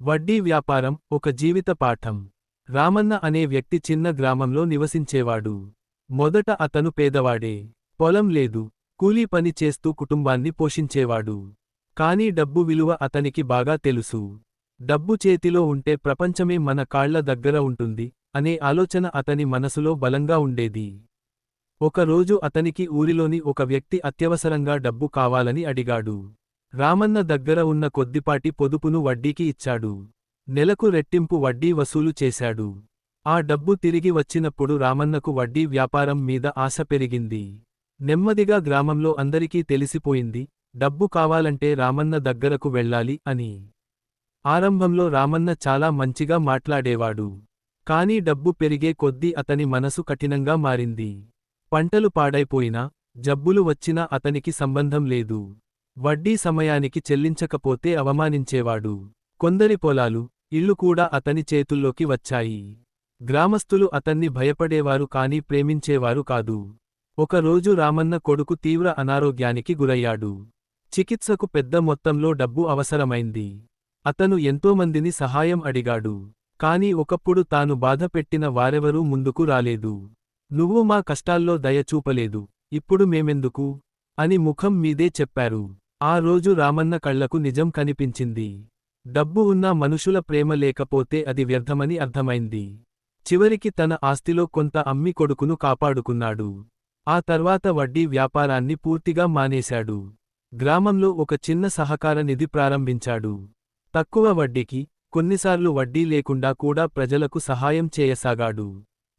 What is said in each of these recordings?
వడ్డీ వ్యాపారం ఒక జీవిత పాఠం. రామన్న అనే వ్యక్తి చిన్న గ్రామంలో నివసించేవాడు. మొదట అతను పేదవాడే. పొలం లేదు. కూలీ పని చేస్తూ కుటుంబాన్ని పోషించేవాడు. కానీ డబ్బు విలువ అతనికి బాగా తెలుసు. డబ్బు చేతిలో ఉంటే ప్రపంచమే మన కాళ్ల దగ్గర ఉంటుంది అనే ఆలోచన అతని మనసులో బలంగా ఉండేది. ఒకరోజు అతనికి ఊరిలోని ఒక వ్యక్తి అత్యవసరంగా డబ్బు కావాలని అడిగాడు. రామన్న దగ్గర ఉన్న కొద్దిపాటి పొదుపును వడ్డీకి ఇచ్చాడు. నెలకు రెట్టింపు వడ్డీ వసూలు చేశాడు. ఆ డబ్బు తిరిగి వచ్చినప్పుడు రామన్నకు వడ్డీ వ్యాపారం మీద ఆశ పెరిగింది. నెమ్మదిగా గ్రామంలో అందరికీ తెలిసిపోయింది, డబ్బు కావాలంటే రామన్న దగ్గరకు వెళ్ళాలి అని. ఆరంభంలో రామన్న చాలా మంచిగా మాట్లాడేవాడు. కానీ డబ్బు పెరిగే కొద్దీ అతని మనసు కఠినంగా మారింది. పంటలు పాడైపోయినా, జబ్బులు వచ్చినా అతనికి సంబంధం లేదు. వడ్డీ సమయానికి చెల్లించకపోతే అవమానించేవాడు. కొందరి పొలాలు, ఇళ్ళు కూడా అతని చేతుల్లోకి వచ్చాయి. గ్రామస్థులు అతన్ని భయపడేవారు కానీ ప్రేమించేవారు కాదు. ఒకరోజు రామన్న కొడుకు తీవ్ర అనారోగ్యానికి గురయ్యాడు. చికిత్సకు పెద్ద మొత్తంలో డబ్బు అవసరమైంది. అతను ఎంతోమందిని సహాయం అడిగాడు. కాని ఒకప్పుడు తాను బాధపెట్టిన వారెవరూ ముందుకు రాలేదు. నువ్వు మా కష్టాల్లో దయ చూపలేదు, ఇప్పుడు మేమెందుకు అని ముఖం మీదే చెప్పారు. ఆ రోజు రామన్న కళ్లకు నిజం కనిపించింది. డబ్బు ఉన్నా మనుషుల ప్రేమ లేకపోతే అది వ్యర్థమని అర్థమైంది. చివరికి తన ఆస్తిలో కొంత అమ్మి కొడుకును కాపాడుకున్నాడు. ఆ తర్వాత వడ్డీ వ్యాపారాన్ని పూర్తిగా మానేశాడు. గ్రామంలో ఒక చిన్న సహకార నిధి ప్రారంభించాడు. తక్కువ వడ్డీకి, కొన్నిసార్లు వడ్డీ లేకుండా కూడా ప్రజలకు సహాయం చేయసాగాడు.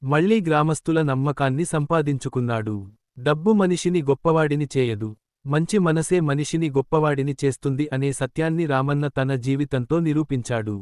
మళ్లీ గ్రామస్థుల నమ్మకాన్ని సంపాదించుకున్నాడు. డబ్బు మనిషిని గొప్పవాడిని చేయదు, మంచి మనసే మనిషిని గొప్పవాడిని చేస్తుంది అనే సత్యాన్ని రామన్న తన జీవితంతో నిరూపించాడు.